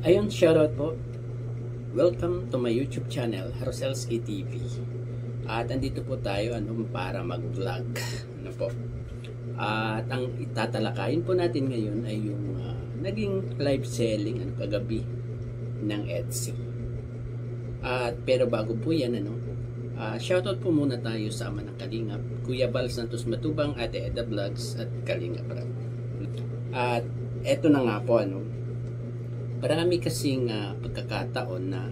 Ayun, shoutout po. Welcome to my YouTube channel, Roselski TV. At andito po tayo para mag-vlog. Ano po? At ang itatalakayin po natin ngayon ay yung naging live selling kagabi ng Etsy. Pero bago po yan, shoutout po muna tayo sa ama ng Kalingap, Kuya Bal Santos Matubang, Ate Eda Vlogs at Kalingap Rap. At eto na nga po, marami kasing pagkakataon na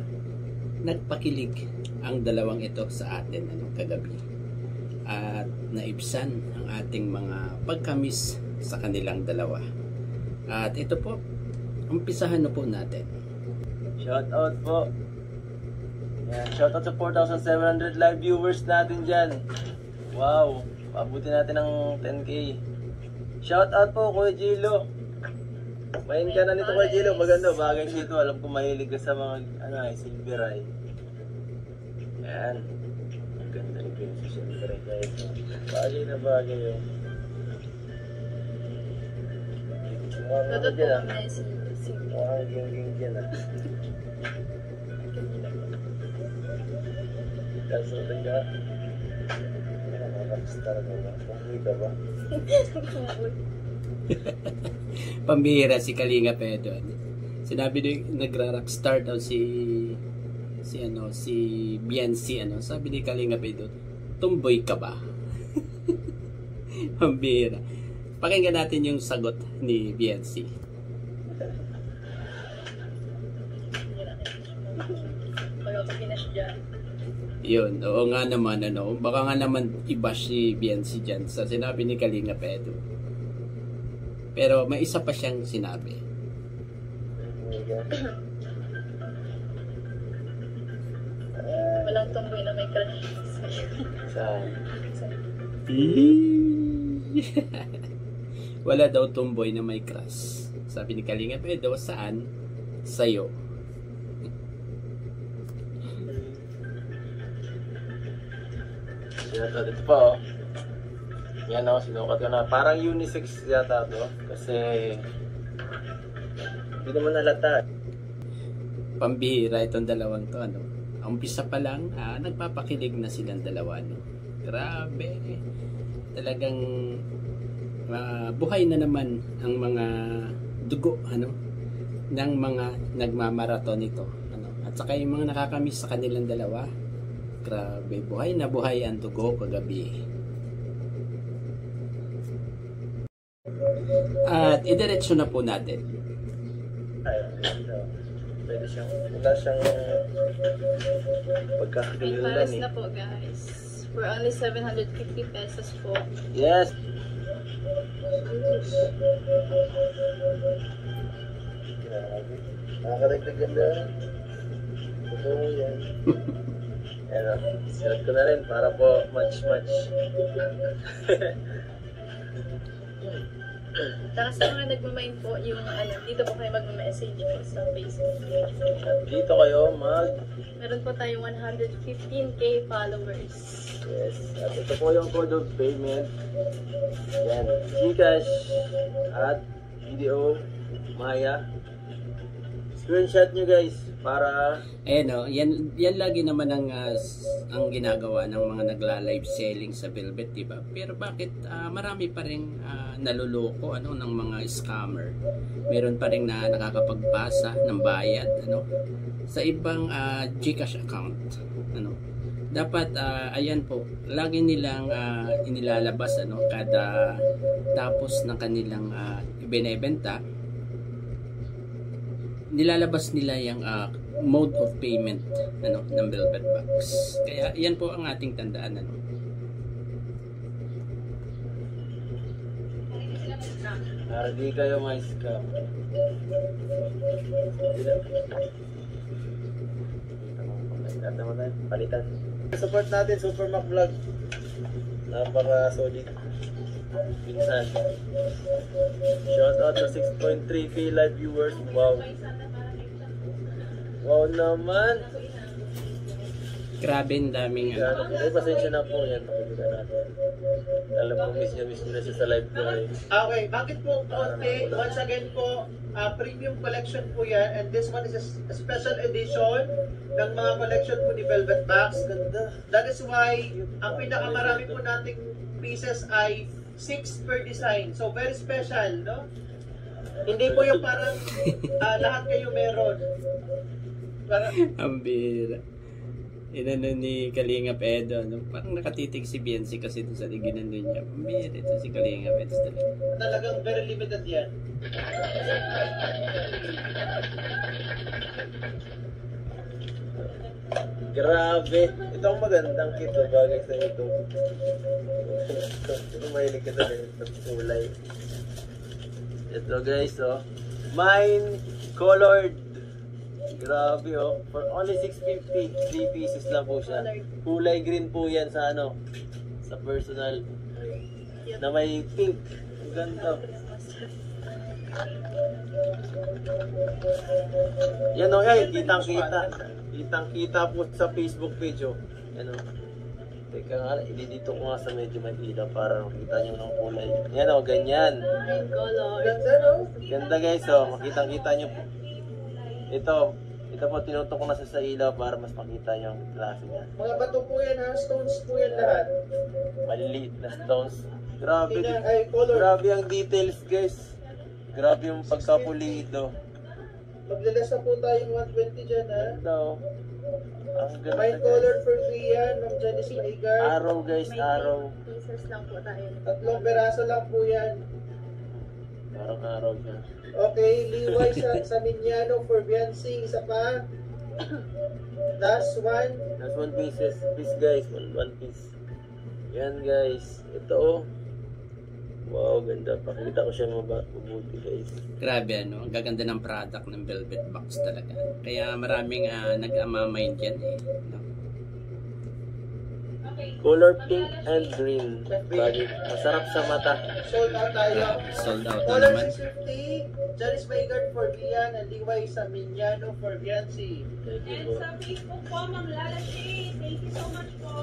nagpakilig ang dalawang ito sa atin kagabi. At naibsan ang ating mga pagkamis sa kanilang dalawa. At ito po, umpisahan na po natin. Shout out po. Yan, shout out sa 4,700 live viewers natin dyan. Wow, pabuti natin ng 10k. Shout out po Kuya Gilo. Main ka na nito Kuya Gilo, maganda, bagay dito. Alam ko mahilig ka sa mga silver eye. Yan. Ang ganda ni Kuya sa silver eye guys. Bagay na bagay yun. Totoo po kami si Ging dyan Kalsutin ka. Rockstar ka ba? Pangui ka ba? Pambihira si Kalinga Pedro. Sinabi nagra-rockstar daw si Biancy, sabi ni Kalinga Pedro, tumboy ka ba? Pambihira. Pakinggan natin yung sagot ni Biancy. Yun, oo nga naman, baka nga naman iba si Biancy dyan sa sinabi ni Kalinga Pedro. Pero may isa pa siyang sinabi. walang tumboy na may crush Saan? Wala daw tumboy na may crush. Sabi ni Kalinga Pedro, saan? Sa'yo. Yata dito pa Yan sinukat ko na. Parang unisex yata to. Kasi hindi naman nalata. Pambihira itong dalawang to. Ang umpisa pa lang, nagpapakilig na silang dalawa. Grabe. Talagang buhay na naman ang mga dugo ng mga nagmamaraton nito. At saka yung mga nakakamiss sa kanilang dalawa. Grabe, buhay na buhay ang dugo kagabi. At idiretso na po natin. Pwede siyang, wala siyang pagkakakilulan Pares na po guys. For only 750 pesos po. Yes! Nakakadagdag ganda. Totoo yan. Silat ko na rin para po match. Saka sa mga nagmamain po, yung dito po kayo magmamessage po sa Facebook. At dito kayo Meron po tayong 115k followers. Yes. At ito po yung code of payment. Yan. Gcash at Video Maya. Screenshot nyo guys para yan lagi naman ang ginagawa ng mga nagla-live selling sa Velvet, diba? Pero bakit marami pa ring naluloko ng mga scammer? Meron pa ring na nakakapagpasa ng bayad sa ibang Gcash account. Dapat ayan po, lagi nilang inilalabas kada tapos ng kanilang ibinebenta, nilalabas nila yung mode of payment ng Velvet Box. Kaya yan po ang ating tandaan. para di kayo ma-scam. Palitan. Support natin Super Mac Vlog. Napaka solid. Pinsan. Shout out sa 6.3k live viewers. Wow. Wow naman. Grabe, ang daming ano. Ay, pasensya na po yan. Nakikita natin. Alam ko, miss na siya sa live ko eh. Okay, bakit po konti? Once again po, premium collection po yan, and this one is a special edition ng mga collection po ni Velvet Box. Ganda. That is why ang pinakamarami po nating pieces ay 6 per design. So very special, no? Hindi po yung parang lahat kayo meron. Parang, Ang bihira. Inano ni Kalingap Edo, no? Parang nakatitig si BNC kasi dun sa liginan din niya. Ang bihira ito si Kalingap Edo talaga. talagang very limited yan. Grabe. Ito ang magandang kit. Bagay sa ito. Ito mahilig ka talaga ng kulay. Ito guys, oh. Mine colored. Grabe, oh. For only 650. 3 pieces lang po siya. Kulay green po yan sa ano. Sa personal. Na may pink. Ang ganda. Yan o, ay, kitang-kita. Kitang-kita po sa Facebook page, oh. Yan o. Teka nga, dito ko nga sa medyo may ilaw para makita nyo ng kulay. Yan o, ganyan. Color. Ganda, no? Ganda guys, oh. Makitang-kita nyo po. Ito po, tinutok ko na sa ilaw para mas makita nyo ang klase niya. Mga bato po yan, ha? Stones po yan lahat. Maliliit na stones. Grabe. Ay, color. Grabe ang details, guys. Grabe yung pagkapulido. Maglalas na po tayong 120 dyan, ha? Ganda, oh. Ang ganda, Mine guys. color for free yan, Ma'am Janice Maigar. Arrow, guys. Arrow. Pieces lang po tayo. 3 peraso lang po yan. Parang arrow siya. Okay, liway sa Minyano for Biancy. Isa pa. Last one. That's one piece guys. One piece. Yan guys. Ito oh. Wow, ganda. Pakita ko siya mabuti guys. Grabe, ano? Ang gaganda ng product ng Velvet Box talaga. Kaya maraming nag-amamay dyan eh. No? Color pink and green. Bagay. Masarap sa mata. Sold out tayo. Sold out na Color naman. 650. Janice Maigar for Bian and liway sa Minyano for Biancy. Thank you And po. sa Facebook po, Ma'am Lala Shea, thank you so much po.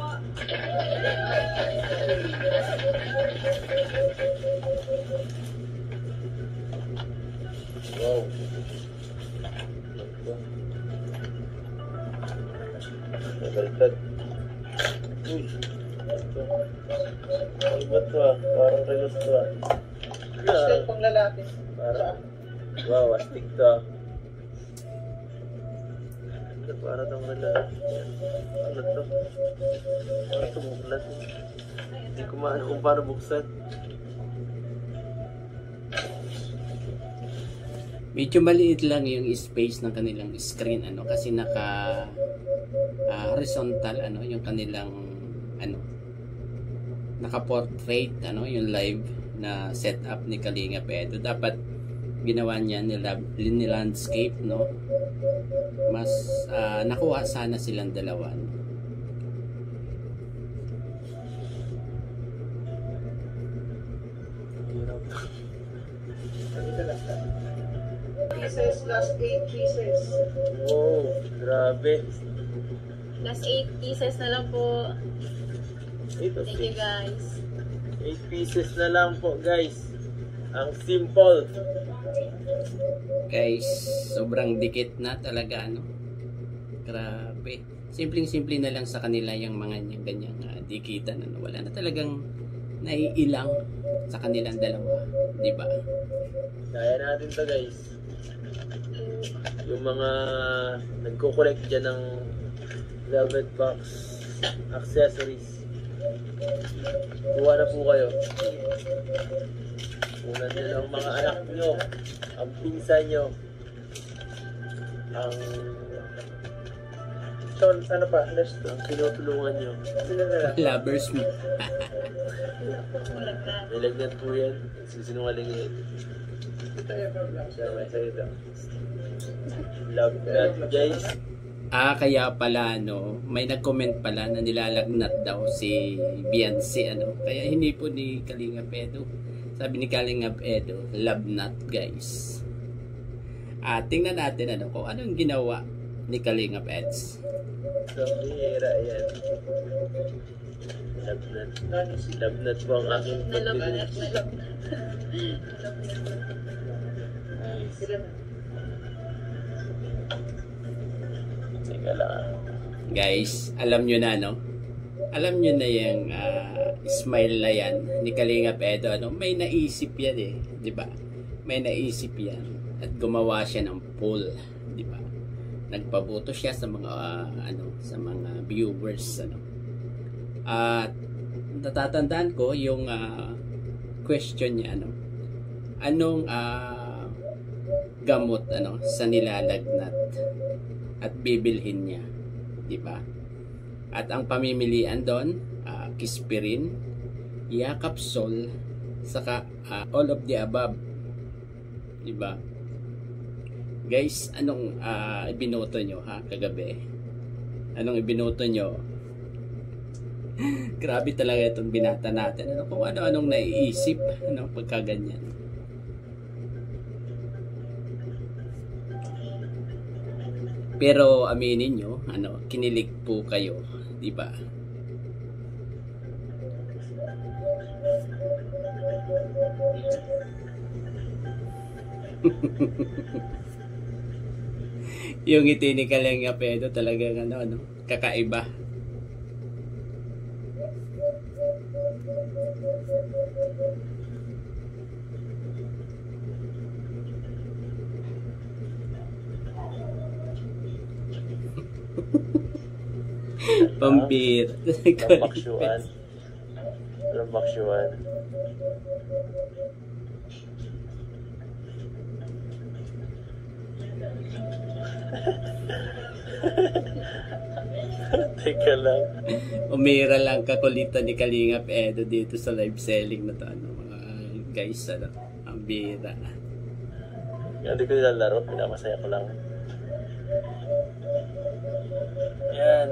Wow. Nagaltad. Uy. Ito. Ano ba ito ah? Parang relos ito ah. Hashtag pang lalaki. Parang, wow, astig to ah. Ano, parang itong ano to? Parang tumuklat. Hindi ko maano kung paano buksan. Medyo maliit lang yung space ng kanilang screen ano kasi naka horizontal ano yung kanilang ano naka-portrait ano yung live na setup ni Kalinga Pedro. Dapat ginawa niya ni landscape no. Mas nakuha sana silang dalawa. No? Pieces, last 8 pieces. Wow, grabe. Last 8 pieces na lang po. Ito, Thank you guys. 8 pieces na lang po guys. Ang simple. Guys, sobrang dikit na talaga ano. Grabe. Simpleng-simple na lang sa kanila yung mga ganyang dikitan ano. Wala na talagang naiilang sa kanilang dalawa, di ba? Kaya natin to guys. Yung mga nagko-collect dyan ng Velvet Box accessories. Kuha na po kayo. Kunan nyo ng mga anak nyo, ang pinsan nyo, ang ano pa, ang tinutulungan nyo. Sino na lang? Lovers mo. May lagnat po yan. Sinungaling yan. Sama sa ito. Love that guys. Kaya pala no, may nag-comment pala na nilalagnat daw si Beyonce ano. Kaya hindi po ni Kalinga Pedro. Sabi ni Kalinga Pedro, love not guys. Tingnan natin ano kung anong ginawa ni Kalingap Eds. So, bihira yan. Labnat po ang aking Nalabnat, pagdidinig. Teka lang. Guys, alam nyo na, no? Alam nyo na yung smile na yan ni Kalingap Edo. Ano? May naisip yan eh. Di ba? May naisip yan. At gumawa siya ng poll. Di ba? Nagpaboto siya sa mga sa mga viewers. Ano? At natatandaan ko yung question niya. Anong gamot sa nilalagnat at bibilhin niya, di ba? At ang pamimilian doon, Kispirin, Yakapsol, saka all of the above, di ba? Guys, anong ibinoto nyo kagabi? Anong ibinoto nyo? Grabe talaga itong binata natin. Kung ano-anong naiisip pagka ganyan. Pero aminin nyo, kinilig po kayo, di ba? Yung ngiti ni Kalingap Edo talagang kakaiba. Pambira. Rambaksyuan. Rambaksyuan. Teka lang. Umira lang kakulitan ni Kalingap Edo dito sa live selling na to. Mga guys, ang bira. Hindi ko nilalaro. Pinamasaya ko lang. Yan.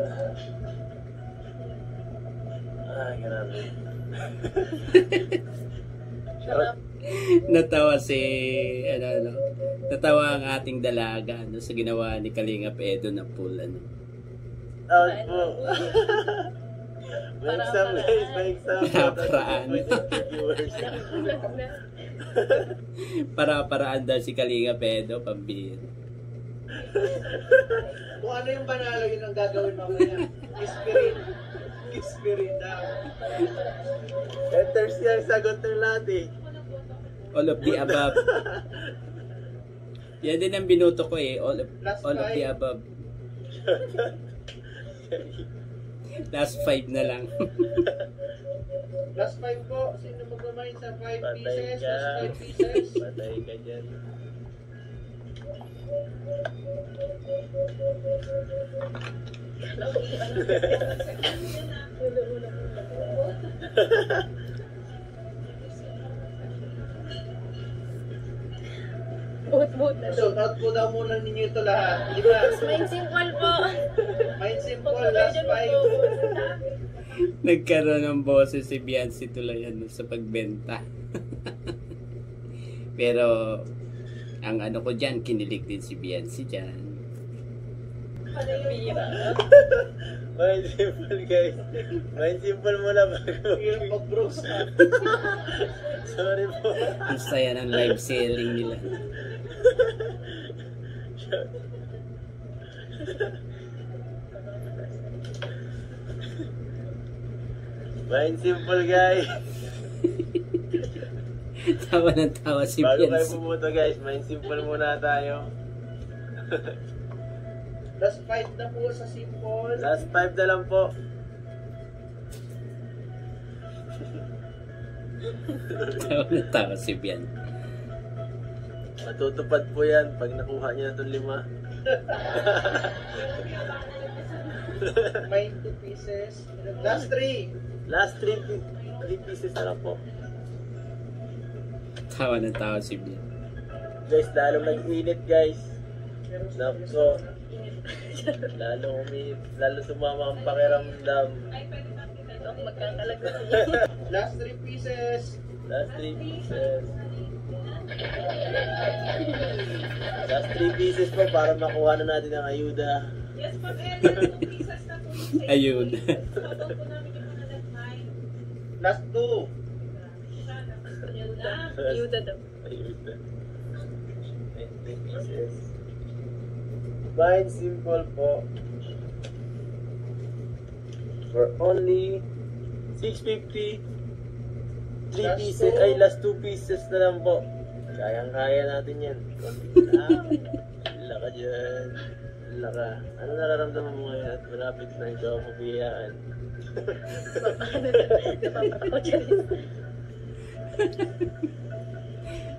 Grabe. Natawa natawa ang ating dalaga sa ginawa ni Kalingap Edo na pool. Out po. May exam guys, may exam. Paraan. Para-paraan daw si Kalingap Edo, pambira. Kung ano yung panalo, yun ang gagawin mamaya. Kispirin daw. Enters yan, sagot ng lahat eh. All of the above. Yan din ang binoto ko eh. All of the above. Last 5 na lang. Last 5 po. Sino magmamain sa 5 Patay pieces? ka. Last 5 pieces. Patay ka dyan. Boot na So, out po daw muna ninyo ito lahat. Di ba? Main simple po. Mind simple, last 5. Nagkaroon ng boses si Biancy tuloy sa pagbenta. Pero ang ko dyan, kinilig din si Biancy dyan. Mind simple guys. Mind simple muna bago Yung pag-brooks na. Sorry po. Ang saya ng live selling nila. Mind simple guys. Tawa ng tawa si Bago kayo Biancy. pumunta guys, mind simple muna tayo. Last 5 na po sa simple. Last 5 na lang po. Tawa ng tawa si Biancy. Matutupad po yan pag nakuha niya itong 5. Mind 2 pieces. Last 3. Last 3 pieces na lang po. Tawa ng tawa si Biancy. Guys, lalong nag-init guys. Nako. Lalo sumama ang pakiramdam. Magkakalag na Last 3 pieces. Last 3 pieces. Just 3 pieces po para makuha na natin ang ayuda. Yes, Ma'am Ellen. 2 pieces na po. Ayun. Photo po namin yung mga nag-mine. Last 2. Ayuda. Ayuda daw. Ayuda. 3 pieces. Fine, simple po. For only 650. 3 Last pieces, two. ay last 2 pieces na lang po. Kayang-kaya natin yan. Konti lang. Wala ka dyan. Wala ka. Ano nararamdaman mo ngayon at malapit na ito ang mabiyaan? Napapako dyan.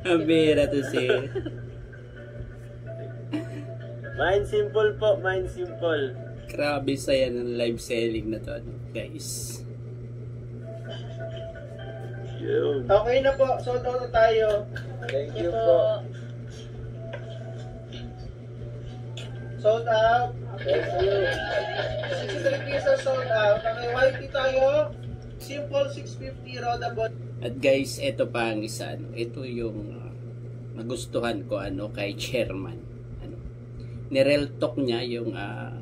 Ang bira to si. Mind simple po, mind simple. Grabe saya ng live selling na to, ano, guys. Yun. Okay na po. Sold out na tayo. Thank you Ito po. Sold out. Thank you. 63 pieces sold out. Okay, whitey tayo. Simple 650 Rodabot. At guys, ito pa ang isa, ano, ito yung nagustuhan ko ano kay chairman. Ano, nirel talk niya yung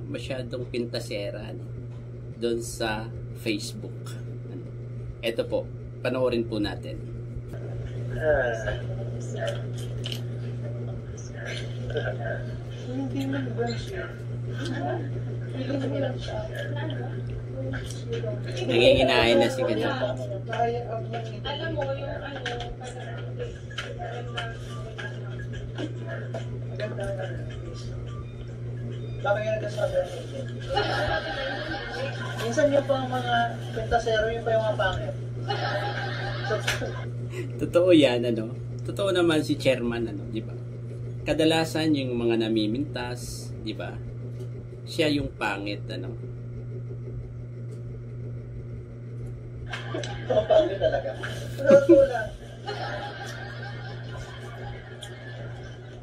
masyadong pintasera ano, doon sa Facebook. Ano. Ito po, panoorin po natin. Hindi man ba siya? Feeling mo lang siya. Nanginginain na si ganyan. Kaya ang mga Alam mo, yung ano, ganda na. Bakit yan nagsasabi? Minsan yun pa ang mga pentasero, yun pa yung mga pangit. Totoo yan, ano. Totoo naman si chairman, ano, di ba? Kadalasan yung mga namimintas, di ba? Siya yung pangit, ano. Mga pangit talaga. Totoo lang.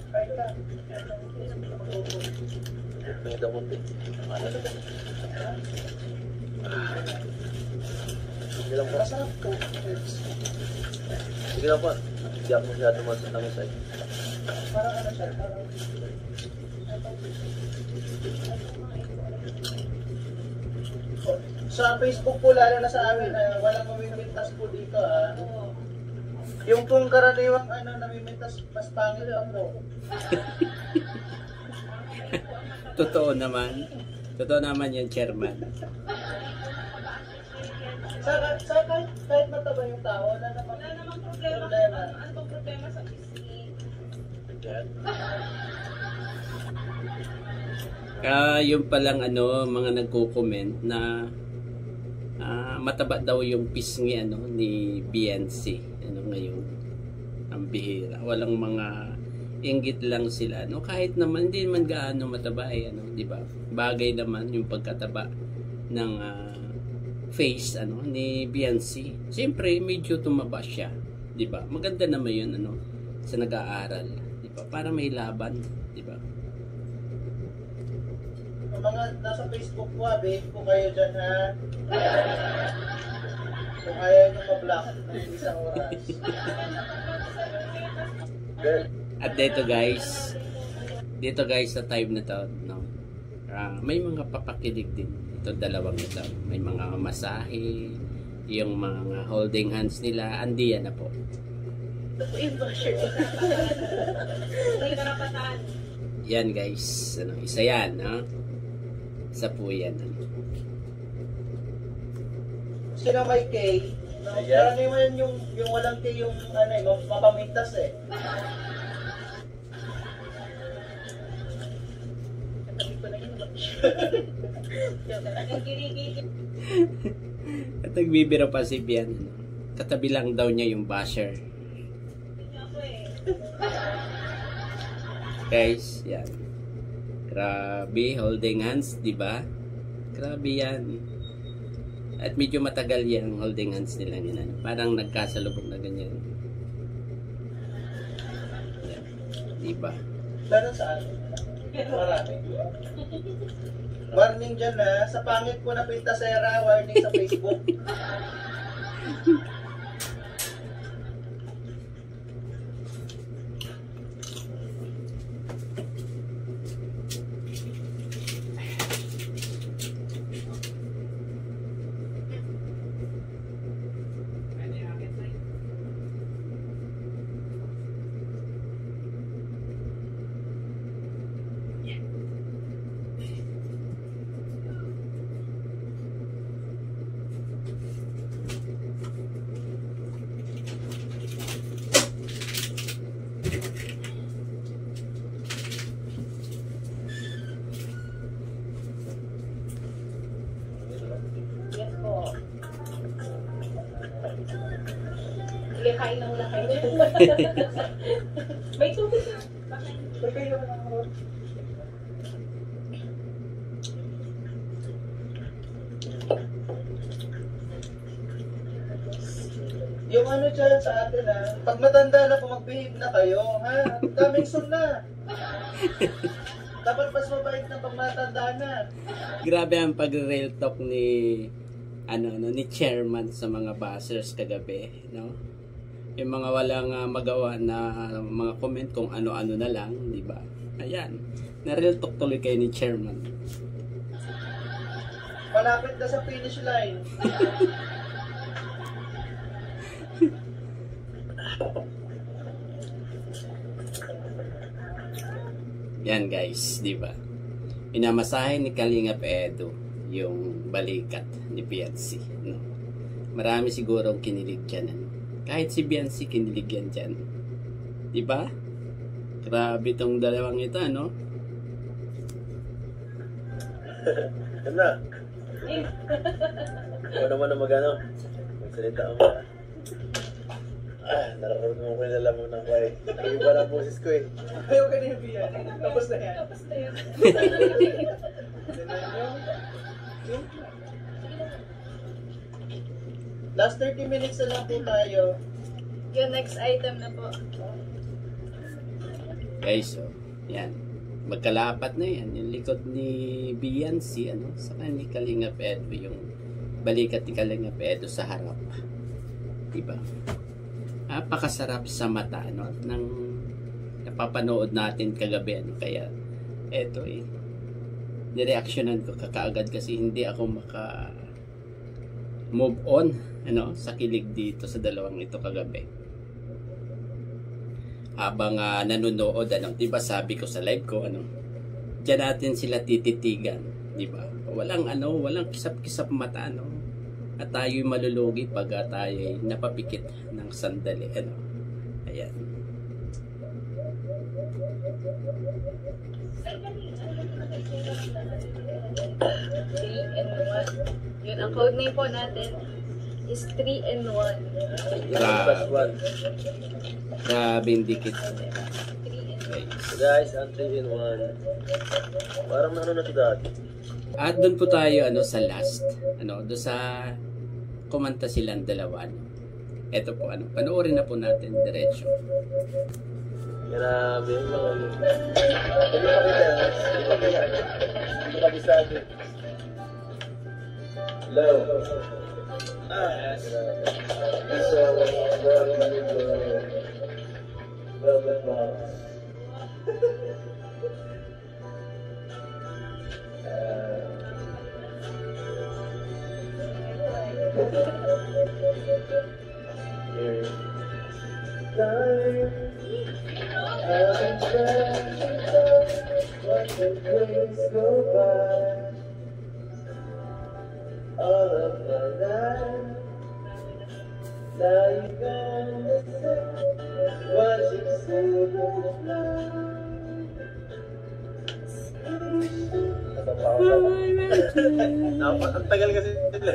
Kahit ka. Pangit ako din. Sige lang po. Masarap to. Sige lang po. Hindi ako masyado masasay. Parang ano siya, parang... Sa Facebook po, lalo na sa amin, walang mamimintas po dito, ha. Yung pong karaniwang namimintas, mas pangit lang po. Totoo naman. Totoo naman yan, chairman. Sa kahit mataba yung tao, wala namang problema. Ano bang problema sa pisngi? Yung palang ano, mga nagko-comment na mataba daw yung pisngi ano ni BNC ano ngayon. Ang bihira. Walang mga inggit lang sila. No, kahit naman hindi man gaano mataba ano, 'di ba? Bagay naman yung pagkataba ng face ano ni BNC. Siyempre medyo tumaba siya, 'di ba? Maganda naman 'yun ano sa nag-aaral, 'di ba? Para may laban, 'di ba? mga nasa Facebook po, babe po kayo dyan, ha? Kung ayaw nyo pa-block ng isang oras. At dito guys sa time na to, no, may mga papakilig din. Ito dalawang ito. May mga masahe, yung mga holding hands nila, andiyan na po. Ito po yung basher ko. May karapatan. Yan guys, ano, isa yan, no? Isa po yan. Ano. Sino may K? No? Ayan. Pero naman yung walang K yung mapamintas eh. Katabi ko na yun. Nagkirigigil. At nagbibiro pa si Bian. Ano. Katabi lang daw niya yung basher. Ako eh. Guys, yan. Grabe, holding hands, di ba? Grabe yan. At medyo matagal yan, holding hands nila yan. Parang nagkasalubong na ganyan. Yan. Di ba? Meron saan? Marami. Warning dyan na, sa pangit po na pintasera, warning sa Facebook. Kain na muna kayo. May tubig na. Yung ano dyan sa atin pag matanda na po, mag-behave na kayo, ha? Daming sun na. Dapat mas mabait na pag matanda na. Grabe ang pag-real talk ni ni chairman sa mga buzzers kagabi, no? Yung mga walang magawa na mga comment kung ano-ano na lang, di ba? Ayan, na-real talk tuloy kayo ni chairman. Malapit na sa finish line. Yan guys, di ba? Inamasahe ni Kalingap Edo yung balikat ni Biancy, no? Marami siguro kinilig dyan, ano? Kahit si Biancy kinilig yan dyan, di ba? Grabe tong dalawang ito, no? Yan na. Ako naman na magano. Magsalita ako. Nararamdaman ko yung lalamunan ko eh. Ang iba ng boses ko eh. Ayaw ka na yung biyan. Tapos na yan. Tapos na yun. Last 30 minutes na lang po tayo. Yung next item na po. Guys, so, yan. Magkalapat na yan. Yung likod ni Biancy, ano? Saka ni Kalingap Edo, yung balikat ni Kalingap Edo sa harap. Diba? Napakasarap sa mata, no? Nang napapanood natin kagabi, ano? Kaya, eto eh. Nireaksyonan ko kakaagad kasi hindi ako maka move on, ano? Sa kilig dito sa dalawang ito kagabi. Habang nanonood, ano? Diba sabi ko sa live ko, ano? Diyan natin sila tititigan, diba? Walang kisap-kisap mata, ano? At tayo'y malulugi pag tayo'y napapikit ng sandali. Ano? Ayan. Yun, ang code name po natin is 3-in-1. Grabing dikit. 3-in-1. Guys. Guys, ang 3-in-1. Parang ano na ito dati. At doon po tayo sa last. Doon sa kumanta silang dalawa. Ito po, panoorin na po natin diretso. Grabe yung mga hindi kabisado. Hello. Yes. So, velvet box. All of the night, now you're gonna say what you say Dapat ang tagal kasi nila.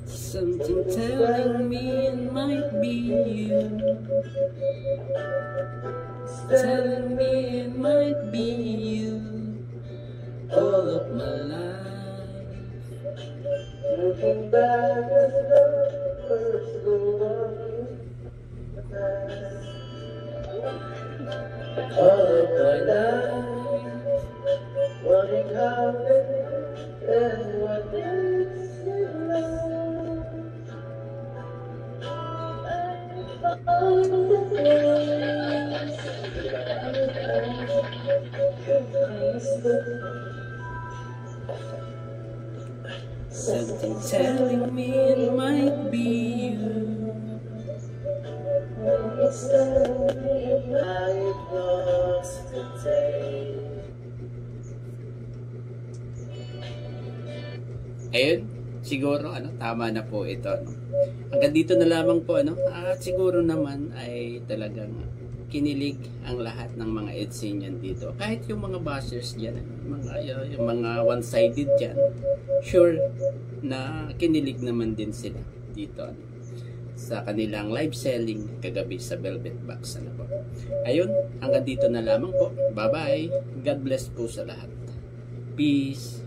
Something telling me it might be you. Telling me it might be you. All of my life. Looking back as the first go on. All of my life. Running out and what makes me love. Something telling me it might be you. It's telling me I've lost today. Ayun, siguro tama na po ito. hanggang dito na lamang po, ano? At siguro naman ay talagang kinilig ang lahat ng mga Edsinian dito. Kahit yung mga bashers dyan, yung mga one-sided dyan, sure na kinilig naman din sila dito, ano, sa kanilang live selling kagabi sa Velvet Box. Ano po. Ayun, hanggang dito na lamang po. Bye-bye. God bless po sa lahat. Peace.